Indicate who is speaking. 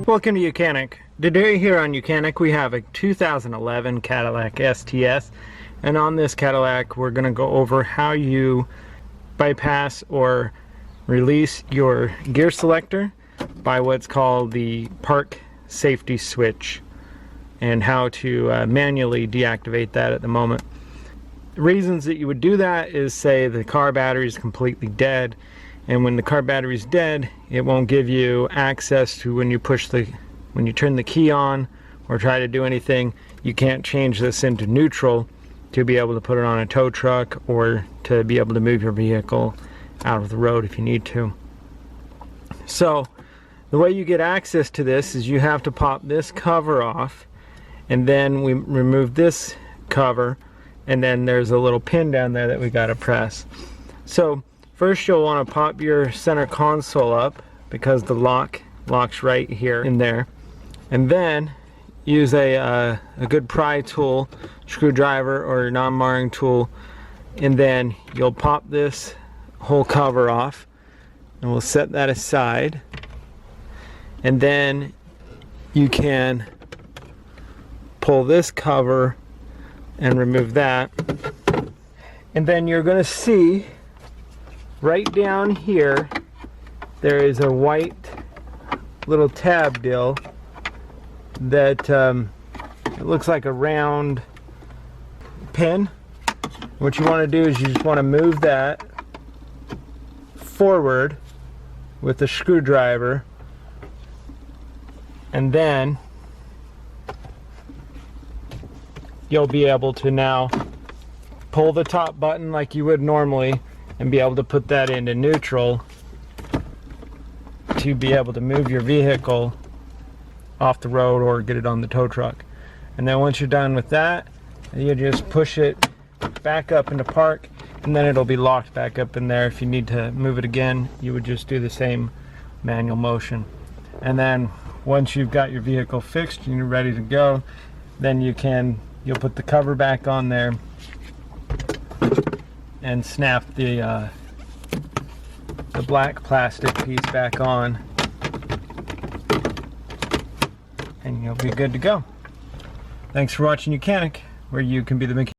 Speaker 1: Welcome to YOUCANIC. Today here on YOUCANIC we have a 2011 Cadillac STS, and on this Cadillac we're going to go over how you bypass or release your gear selector by what's called the park safety switch, and how to manually deactivate that at the moment. The reasons that you would do that is, say the car battery is completely dead, and when the car battery is dead, it won't give you access to when you turn the key on or try to do anything. You can't change this into neutral to be able to put it on a tow truck or to be able to move your vehicle out of the road if you need to. So the way you get access to this is you have to pop this cover off, and then we remove this cover, and then there's a little pin down there that we got to press. So first you'll want to pop your center console up, because the locks right here in there, and then use a good pry tool, screwdriver or non-marring tool, and then you'll pop this whole cover off, and we'll set that aside, and then you can pull this cover and remove that, and then you're going to see right down here there is a white little tab deal that it looks like a round pin. What you want to do is you just want to move that forward with the screwdriver, and then you'll be able to now pull the top button like you would normally and be able to put that into neutral to be able to move your vehicle off the road or get it on the tow truck. And then once you're done with that, you just push it back up into park, and then it'll be locked back up in there. If you need to move it again, you would just do the same manual motion. And then once you've got your vehicle fixed and you're ready to go, then you'll put the cover back on there and snap the black plastic piece back on, and you'll be good to go. Thanks for watching YOUCANIC, where you can be the mechanic.